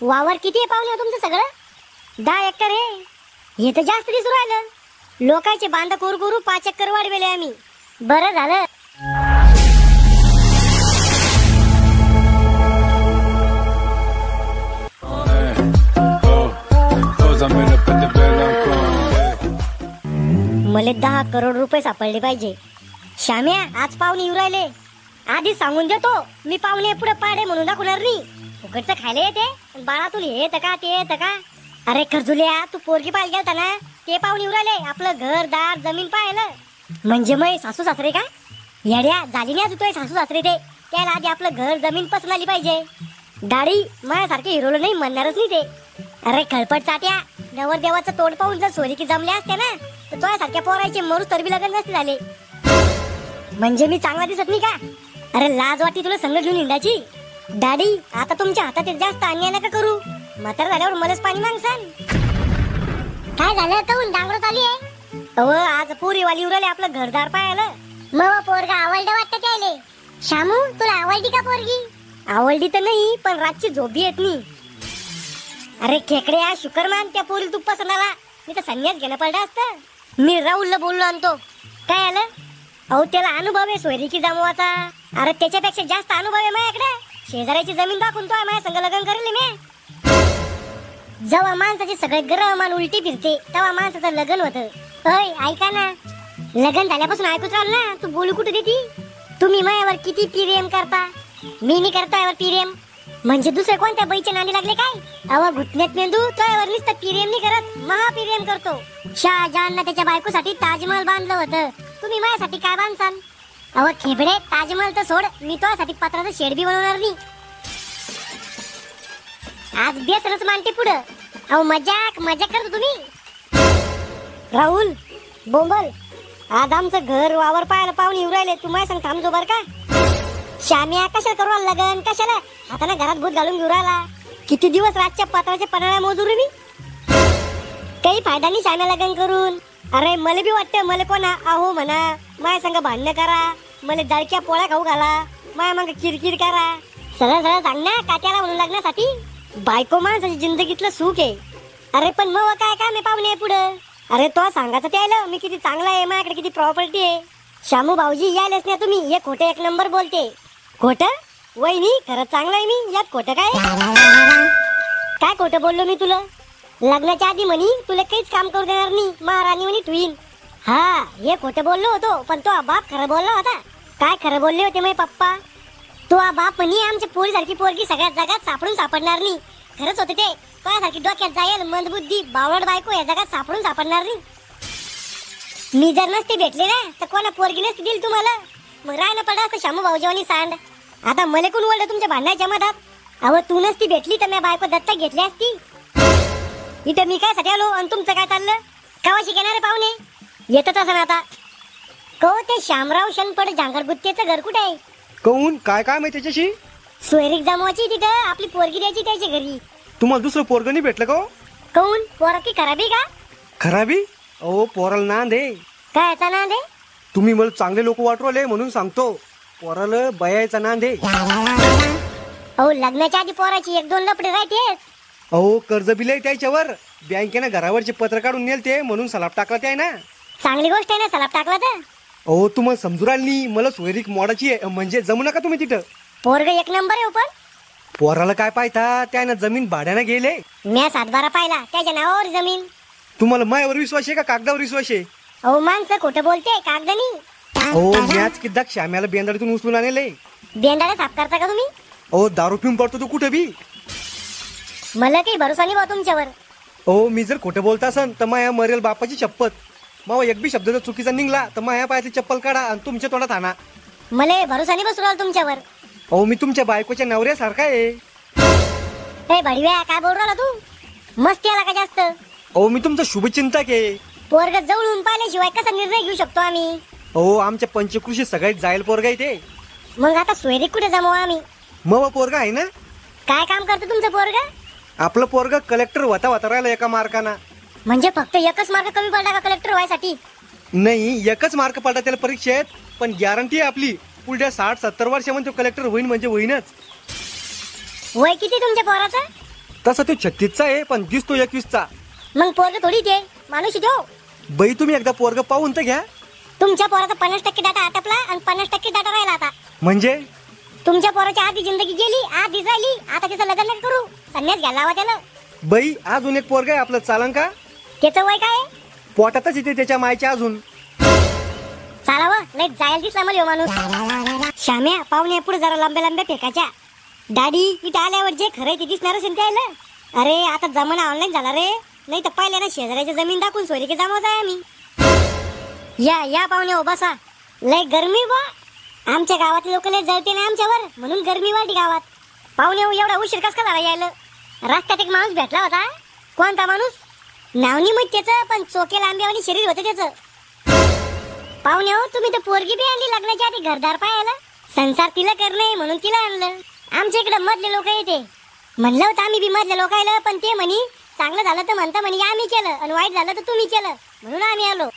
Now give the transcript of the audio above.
वावर किती आहे पाहुणे तुमचं सगळं? 10 एकर आहे. हे तर जास्त दिसू राहिलं. लोकांचे बांध करू करू 5 एकर वाढवेले आम्ही. बरं झालं. मला 10 करोड रुपये सापडले पाहिजे. श्याम्या, आज पाहुणे येऊ राहिले. आधी सांगून देतो, मी पाहुणे पुढे पाडे म्हणून दाखवणार नाही. फुकटचं खायला येते. बाळा तुला हे येतं का ते येतं का? अरे खरजुल्या, तू पोरगी पाहायला गेलता ना, ते पाहुणे येऊ राहिले. आपलं घर दार जमीन पाहायला. म्हणजे मग सासू सासरे का? येड्या, झाली नाही अजून तुझे सासू सासरे ते. त्याला आधी आपलं घर जमीन पसंत आली पाहिजे. दाढी माझ्यासारखे हिरोला नाही म्हणणारच नाही ते. अरे खळपट चाट्या, नवरदेवाचं तोंड पाहून जर सोरी की जमल्या असत्या ना, तर तुझ्यासारख्या पोरायचे मरूस तरबी लग्न नसते झाले. म्हणजे मी चांगला दिसत नाही का? अरे लाज वाटते तुला संग घेऊन हिंडाची. दाढी, आता तुमच्या हातात जास्त अन्याय नका करू. म्हातार झाल्यावर मलाच पाणी मागसान. काय झालं काऊन डांगरत आली आहे? अव आज पोरीवाली उरले आपलं घरदार पाहायला. मग पोरगा आवडलं वाटतं त्याले. शामू, तुला आवडली का पोरगी? आवडली तर नाही, पण रातची झोपी येत नाही. अरे खेकड्या, शुक्रमान, त्या पोरी तू पसंत आला. मी तर संन्यास घेणं पडलं असतं. मी राहुलला बोललो आणतो. काय आलं? अहो त्याला अनुभव आहे सोयरीकी जमवाचा. अरे त्याच्यापेक्षा जास्त अनुभव आहे माझ्याकडे. शेजाऱ्याची जमीन दाखवून तो माझ्या संग लग्न करेल मी. जेव्हा माणसाचे सगळे ग्रह मान उलटी फिरते तेव्हा माणसाचं लग्न होतं. अय ऐका ना, लग्न झाल्यापासून ऐकूच राहिल ना, तू बोलू कुठे देती? तुम्ही माझ्यावर किती प्रेम करता. मी नाही करतो यावर प्रेम. म्हणजे दुसरे कोणत्या बाईच्या नांदी लागले काय? अव घुटण्यात मेंदू तुझ्यावर नुसतं प्रेम नाही करत, महाप्रेम करतो. शहाजहानला त्याच्या बायकोसाठी ताजमहल बांधलं होतं. तुम्ही माझ्यासाठी काय बांधसान? अव खेबडे, ताजमहल तर सोड, मी तुझ्यासाठी पत्राचं शेड बी बनवणार नाही. आज बेसरच मानते पुढं. अहो मजाक मजाक करतो तुम्ही. राहुल बोंबल, आज आमचं घर वावर पाहायला पाहुणे येऊ राहिले. तू माझ्या संग थांबजो बर का? श्याम्या, कशाला करू लगन? कशाला हाताने घरात भूत घालून घेऊ राहिला? किती दिवस रातच्या पत्राच्या पन्हाळ्या मोजू रे मी. काही फायदा नाही श्याम्या लग्न करून. अरे मला बी वाटतं, मला कोणा अहो म्हणा, माझ्या संग भांडणं करा, मला जळक्या पोळ्या खाऊ घाला, माझ्या मग किरकिर करा. सरळ सरळ सांग ना, काट्याला म्हणून लग्नासाठी. बायको माणसाची जिंदगीतलं सुख आहे. अरे पण मग काय काम आहे पाहुणे पुढं? अरे तो सांगायचं त्याला मी किती चांगला आहे, माझ्याकडे किती प्रॉपर्टी आहे. शामू भाऊजी यायलाच नाही तुम्ही. हे खोटं एक नंबर बोलते. खोटं? वहिनी खरंच चांगलं आहे मी. यात खोटं काय? काय खोटं बोललो मी तुला? लग्नाच्या आधी म्हणी तुला काहीच काम करू देणार नाही, महाराणी म्हणी ट्विन. हा, हे खोटं बोललो होतो, पण तो बाप खरं बोलला होता. काय खरं बोलले होते माझे पप्पा? तो बाप म्हणी आमच्या पोरीसारखी पोरगी सगळ्यात जगात सापडून सापडणार नाही. खरंच होते ते. तुझ्यासारखी डोक्यात जाईल मंदबुद्धी बावळट बायको या जगात सापडून सापडणार नाही. मी जर नसते भेटले ना, तर कोणा पोरगी नसती दिली तुम्हाला. मग रायला पडा असतं शामू भाऊजीवानी सांड. आता मला कोण ओळलं तुमच्या भांडणाच्या मधात? अहो तू नसती भेटली तर मी बायको दत्तक घेतली असती. इथं मी काय साठी आलो आणि तुमचं काय चाललं? कवाशी घेणारे पाहुणे येतच असं आता. कहो ते शामराव शनपड जांगरगुत्तेचं घर कुठे आहे? कहून काय काम आहे त्याच्याशी? सोयरीक जमवायची तिथं, आपली पोरगी द्यायची त्याच्या घरी. तुम्हाला दुसरं पोरग नाही भेटलं का? कहून पोरा की खराबी का? खराबी? अहो पोराला नांद आहे. काय याचा नांद आहे? तुम्ही मला चांगले लोक वाटवले म्हणून सांगतो. पोराला बयाचा नांद आहे. अहो लग्नाच्या आधी पोराची 1-2 लपडे राहतेच. अहो कर्ज बिल त्याच्यावर. बँकेनं घरावरचे पत्र काढून नेलते म्हणून सलाप टाकला ते ना. चांगली गोष्ट आहे ना सलाप टाकला तर. अहो तुम्हाला समजू राहिली नाही, मला सोयरीक मोडाची आहे. म्हणजे जमू नका तुम्ही तिथं. पोरग 1 नंबर आहे पण. पोराला काय पाहता, त्यानं जमीन भाड्यानं गेले. म्या 7-12 पाहिला, त्याच्या नावावर जमीन. तुम्हाला मायावर विश्वास आहे का कागदावर विश्वास आहे? अहो माणसं खोटं बोलते, कागदानी. अहो मॅच किद्दा श्याम्याला बेंदाडीतून उचलून आणले. बेंदाडे साफ करता का तुम्ही? अहो दारू पिऊन पडतो तू कुठं बी. मला काही भरोसा नाही बा तुमच्यावर. अहो मी जर खोटं बोलता असन तर माया मरेल बापाची शपथ. मग एक बी शब्द जर चुकीचा निघला तर माया पायाची चप्पल काढा आणि तुमच्या तोंडात आणा. मला भरोसा नाही बसू राहिला तुमच्यावर. अहो मी तुमच्या बायकोच्या नवऱ्यासारखा आहे. हे भडव्या, काय बोल राहिला तू? मस्ती आला का जास्त? अहो मी तुमचा शुभचिंतक आहे. पोरग जवळून पाहिल्याशिवाय कसा निर्णय घेऊ शकतो आम्ही? अहो आमच्या पंचकृषी सगळ्यात जायल पोरगा आहे ते. मग आता सोयरीक कुठे जमवा आम्ही? मग पोरगा आहे ना. काय काम करतो तुमचं पोरग? आपलं पोरगा कलेक्टर होता राहिला एका मार्काना. म्हणजे फक्त एकच मार्क कमी पडला का कलेक्टर व्हायसाठी? नाही, एकच मार्क पडला त्याला परीक्षेत, पण गॅरंटी आहे आपली पुढच्या 60-70 वर्षामध्ये तो कलेक्टर होईल म्हणजे होईनच. वय किती तुमच्या पोराचं? तसा तो 36चा आहे पण दिसतो 21चा. मग पोरग थोडी ते माणूस देऊ. बाई तुम्ही एकदा पोरग पाहून तर घ्या. तुमच्या पोराचा 50% डाटा आटपला आणि 50% डाटा राहिला आता. म्हणजे तुमच्या पोराची आधी जिंदगी गेली, आधीच राहिली. आता त्याचं लग्न नका करू, संन्यास घ्यायला लावा त्याला. बाई अजून एक पोरग आहे आपलं, चालन का? त्याचं वय काय? पोटातच येते त्याच्या मायच्या अजून. चालावं लय जायला दिसला मला ह्यो माणूस. श्याम्या पाहुणे पुढे जरा लांब्या लांब्या फेकायच्या. दाढी इथं आल्यावर जे खरंय ते दिसणार असेल त्याला. अरे आता जमाना ऑनलाईन झाला रे, नाही तर पहिल्याला शेजाऱ्याची जमीन दाखवून सोयरी की जमावत आहे आम्ही. या पाहुणे हो बसा. लय गरमी बा, आमच्या गावातले लोक लय जळते ना आमच्यावर, म्हणून गरमी वाढली गावात. पाहुणे हो एवढा उशीर कस का झाला यायला? रस्त्यात एक माणूस भेटला होता. कोणता माणूस? नाव नाही माहित त्याचं, पण चोके लांब्यावानी शरीर होतं त्याचं. पाहुणे हो तुम्ही तर पोरगी बी आणली लग्नाच्या आधी घरदार पाहायला. संसार तिला करणे म्हणून तिला आणलं. आमच्या इकडे मधले लोक येते. म्हणलं होतं आम्ही बी मधले लोक आलं, पण ते म्हणी चांगलं झालं तर म्हणता म्हणे आम्ही केलं आणि वाईट झालं तर तुम्ही केलं, म्हणून आम्ही आलो.